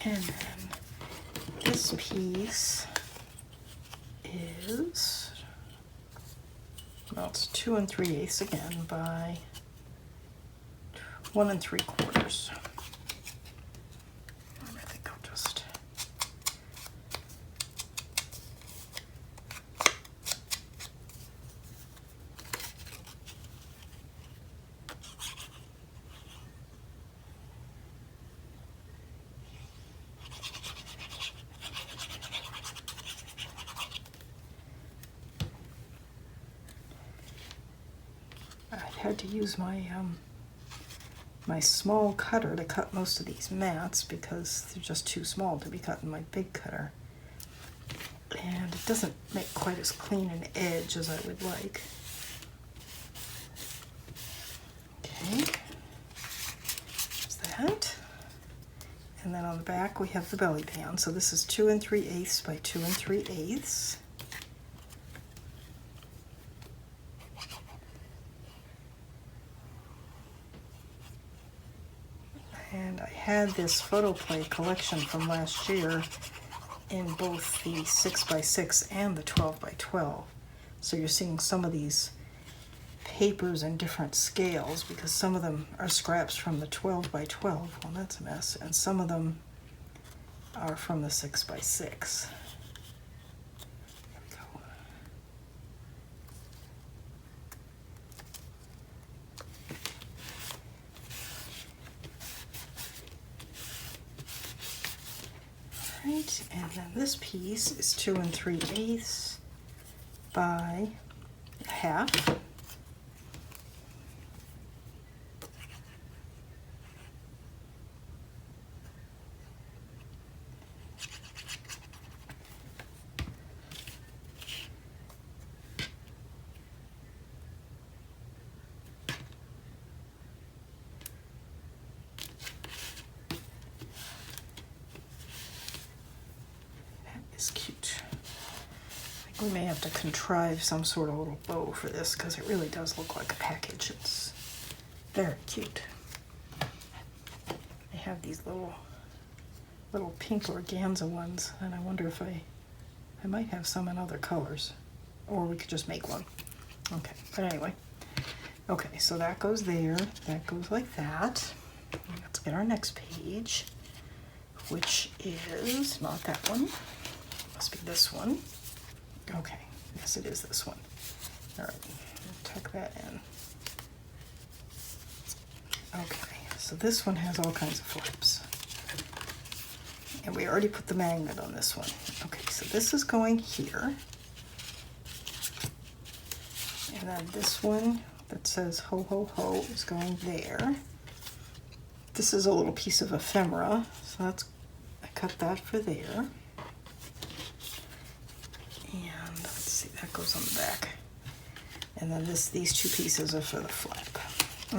And then this piece is, well, it's 2 3/8 again by 1 3/4. I think I'll just had to use my my small cutter to cut most of these mats because they're just too small to be cut in my big cutter, and it doesn't make quite as clean an edge as I would like. Okay, there's that, and then on the back we have the belly band. So this is 2 3/8 by 2 3/8. And I had this photo play collection from last year in both the 6x6 and the 12x12. So you're seeing some of these papers in different scales because some of them are scraps from the 12x12. Well, that's a mess. And some of them are from the 6x6. Right, and then this piece is 2 3/8 by 1/2. Is cute. I think we may have to contrive some sort of little bow for this because it really does look like a package. It's very cute. I have these little pink organza ones, and I wonder if I might have some in other colors, or we could just make one. Okay, but anyway. Okay, so that goes there. That goes like that. Let's get our next page, which is not that one. Must be this one. Okay, yes it is this one. All right, tuck that in. Okay, so this one has all kinds of flaps. And we already put the magnet on this one. Okay, so this is going here. And then this one that says ho ho ho is going there. This is a little piece of ephemera, so I cut that for there. And let's see, that goes on the back. And then these two pieces are for the flap.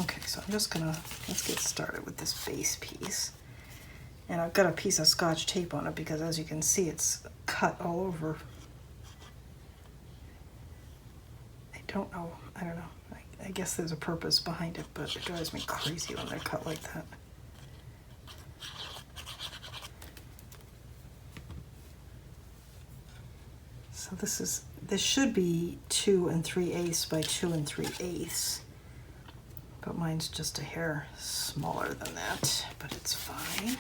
Okay, so I'm just gonna, let's get started with this base piece. And I've got a piece of Scotch tape on it because, as you can see, it's cut all over. I don't know. I guess there's a purpose behind it, but it drives me crazy when they're cut like that. So this should be 2 3/8 by 2 3/8. But mine's just a hair smaller than that, but it's fine.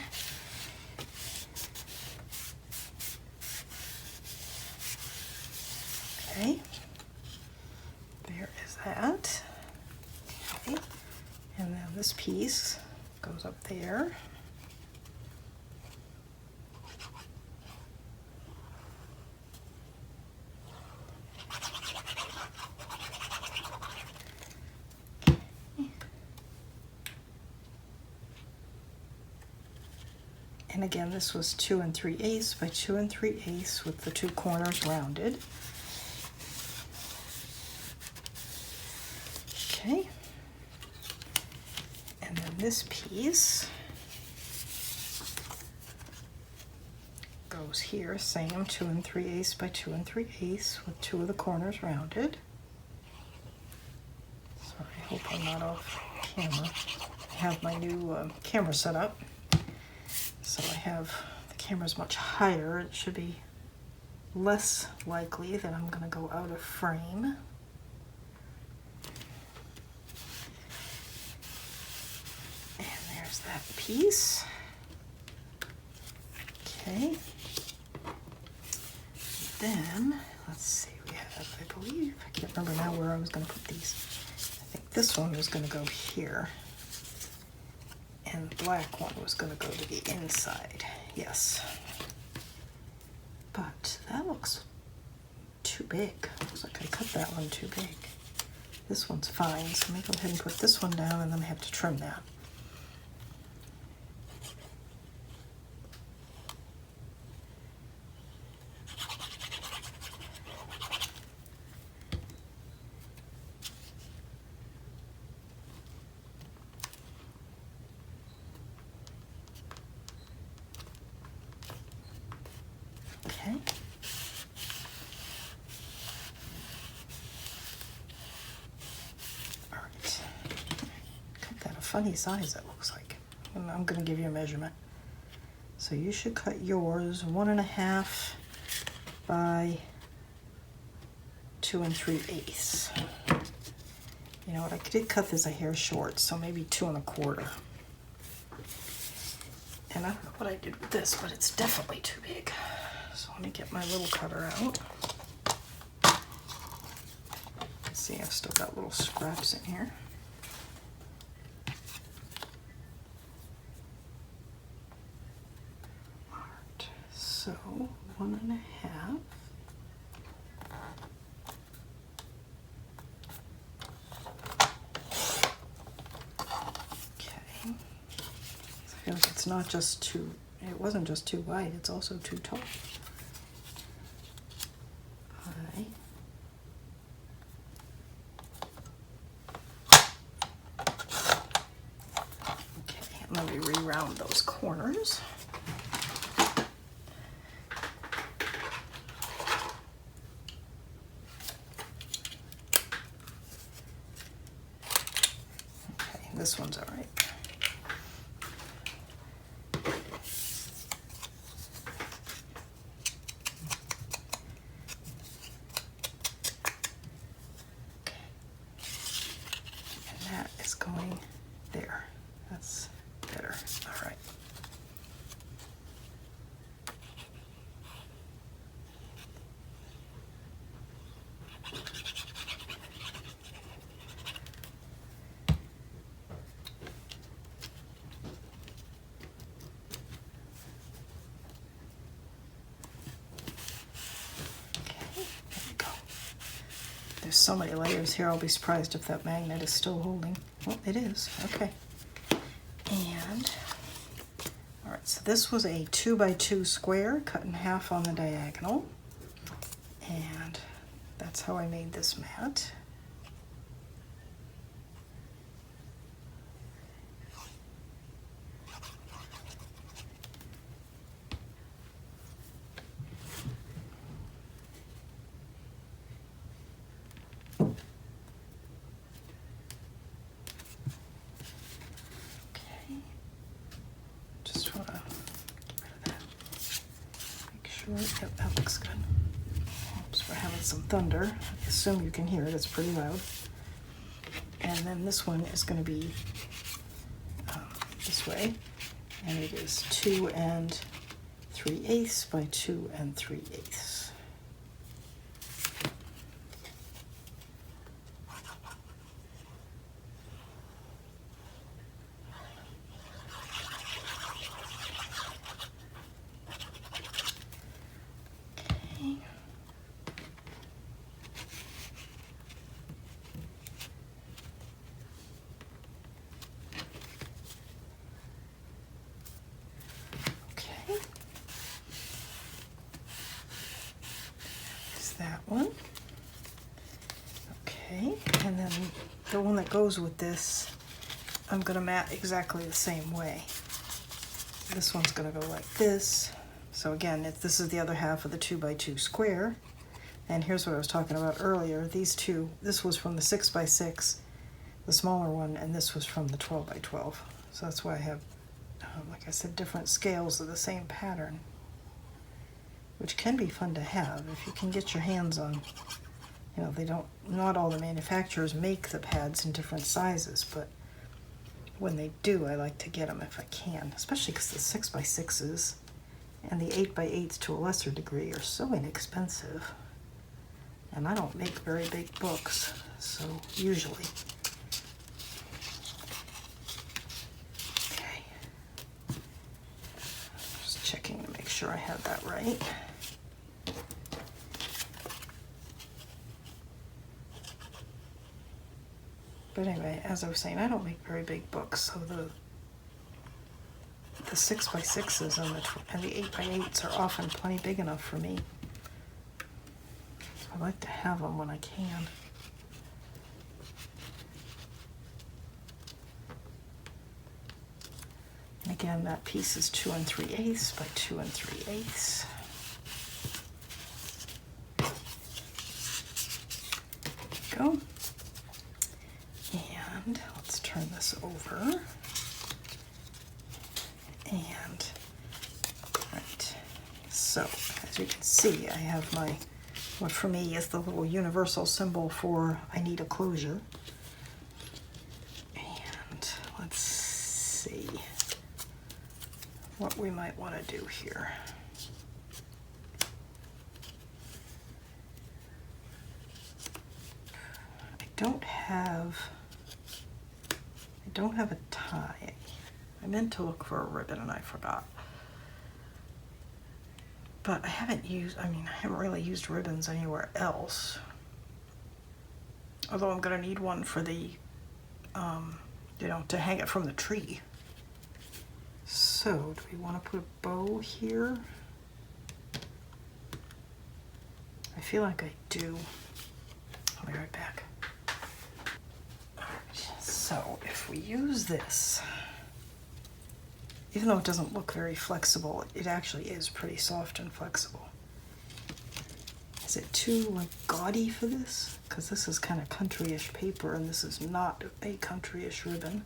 Okay, there is that. Okay, and then this piece goes up there. And again, this was 2 3/8 by 2 3/8 with the 2 corners rounded. Okay. And then this piece goes here, same 2 3/8 by 2 3/8 with 2 of the corners rounded. Sorry, I hope I'm not off camera. I have my new camera set up. So I have, the camera's much higher. It should be less likely that I'm going to go out of frame. And there's that piece. Okay. Then, let's see, we have, I believe, I can't remember now where I was going to put these. I think this one was going to go here. And the black one was going to go to the inside. Yes. But that looks too big. Looks like I cut that one too big. This one's fine, so let me go ahead and put this one down and then I have to trim that. Okay. All right. Cut that a funny size, it looks like. And I'm going to give you a measurement. So you should cut yours 1.5 by 2 3/8. You know what? I did cut this a hair short, so maybe 2 1/4. And I don't know what I did with this, but it's definitely too big. So let me get my little cutter out. Let's see, I've still got little scraps in here. All right, so 1.5. Okay. I feel like it's not just too, it wasn't just too wide, it's also too tall. Let me re-round those corners. Okay, this one's all right. Okay. And that is going there. That's better. All right. Okay, there we go. There's so many layers here, I'll be surprised if that magnet is still holding. Well, it is, okay. And, all right, so this was a 2x2 square cut in half on the diagonal. And that's how I made this mat. Yep, that looks good. Oops, we're having some thunder. I assume you can hear it, it's pretty loud. And then this one is going to be this way, and it is 2 3/8 by 2 3/8. That one. Okay, and then the one that goes with this, I'm gonna mat exactly the same way. This one's gonna go like this. So again, this is the other half of the 2x2 square. And here's what I was talking about earlier. These two, this was from the 6x6, the smaller one, and this was from the 12x12. So that's why I have, like I said, different scales of the same pattern, which can be fun to have if you can get your hands on, you know, not all the manufacturers make the pads in different sizes, but when they do, I like to get them if I can, especially because the 6x6s and the 8x8s to a lesser degree are so inexpensive. And I don't make very big books, so usually. Okay. Just checking to make sure I have that right. But anyway, as I was saying, I don't make very big books, so the 6x6s and the 8x8s are often plenty big enough for me. So I like to have them when I can. And again, that piece is 2 3/8 by 2 3/8. There we go. And let's turn this over. And, right, so as you can see, I have my, what for me is the little universal symbol for I need a closure. And let's see what we might want to do here. I don't have a tie. I meant to look for a ribbon and I forgot. But I haven't really used ribbons anywhere else. Although I'm gonna need one for the, you know, to hang it from the tree. So, do we want to put a bow here? I feel like I do. I'll be right back. So if we use this, even though it doesn't look very flexible, it actually is pretty soft and flexible. Is it too like gaudy for this? Because this is kind of country-ish paper and this is not a country-ish ribbon.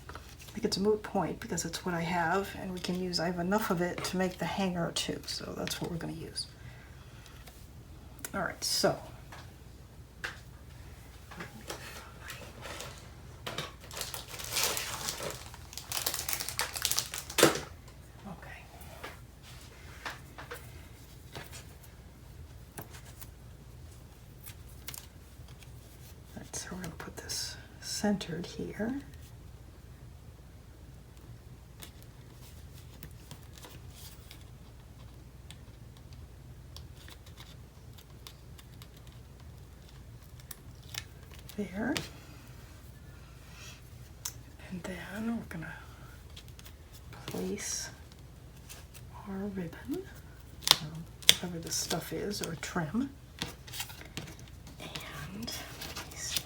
I think it's a moot point because it's what I have, and I have enough of it to make the hanger too, so that's what we're going to use. All right, so we're going to put this centered here. there. And then we're gonna place our ribbon, whatever this stuff is, or trim. And let me see.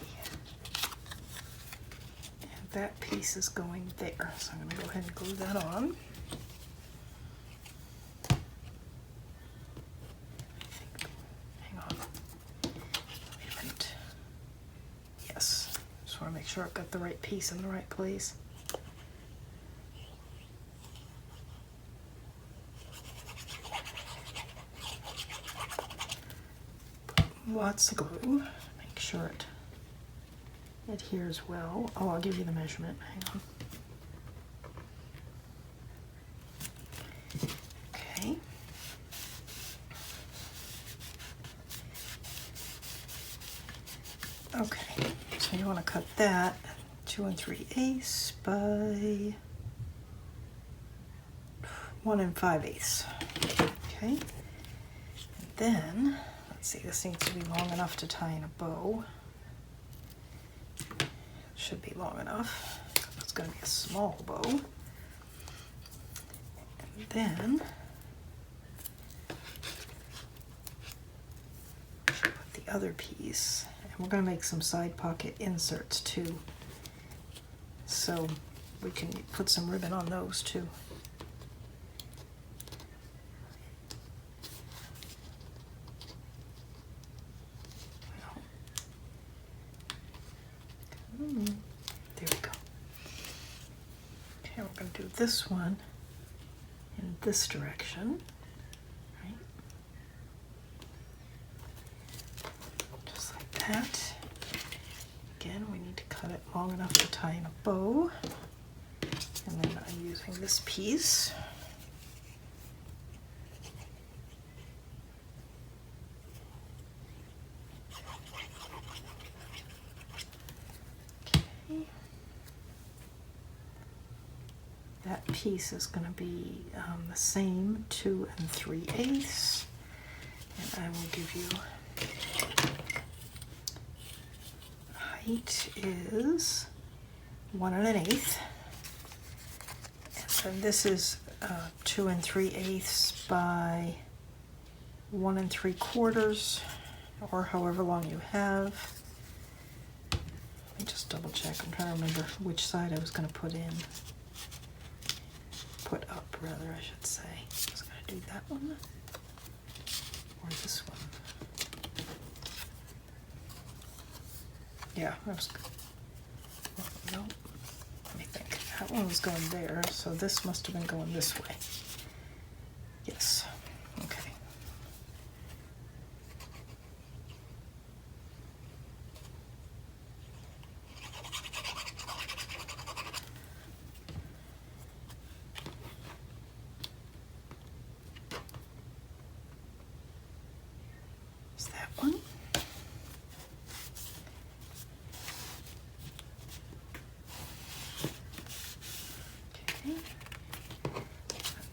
And that piece is going there. So I'm gonna go ahead and glue that on. Hang on. Wait a minute. Yes. Just want to make sure I've got the right piece in the right place. Lots of glue. Make sure it adheres well. Oh, I'll give you the measurement. Hang on. Okay. Okay, so you want to cut that 2 3/8 by 1 5/8. Okay, and then let's see, this needs to be long enough to tie in a bow. Should be long enough. It's going to be a small bow. And then put the other piece, and we're going to make some side pocket inserts too, so we can put some ribbon on those too. There we go. Okay, we're going to do this one in this direction, right? Just like that. Again, we need to cut it long enough to tie in a bow. And then I'm using this piece. That piece is going to be the same 2 3/8, and I will give you height is 1 1/8, and then this is 2 3/8 by 1 3/4, or however long you have. Let me just double check. I'm trying to remember which side I was going to put in. Put up, rather, I should say. I was going to do that one or this one. Yeah, I was. No, let me think. That one was going there, so this must have been going this way. Yes. Okay. One. Okay.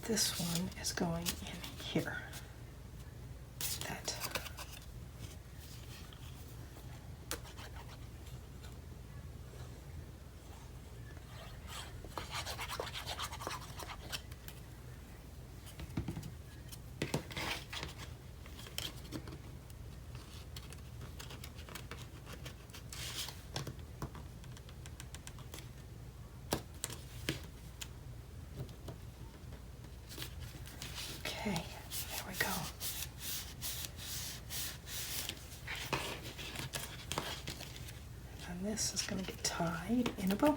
This one is going in here. That. Okay, there we go. And this is going to get tied in a bow.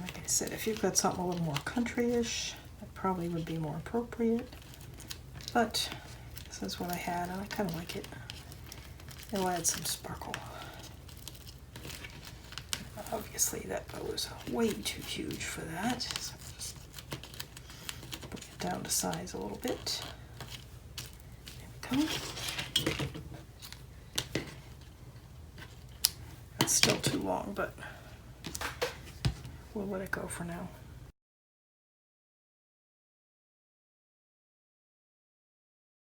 Like I said, if you've got something a little more country-ish, that probably would be more appropriate. But this is what I had, and I kind of like it. It'll add some sparkle. Obviously, that bow is way too huge for that, so just bring it down to size a little bit. There we go. That's still too long, but we'll let it go for now.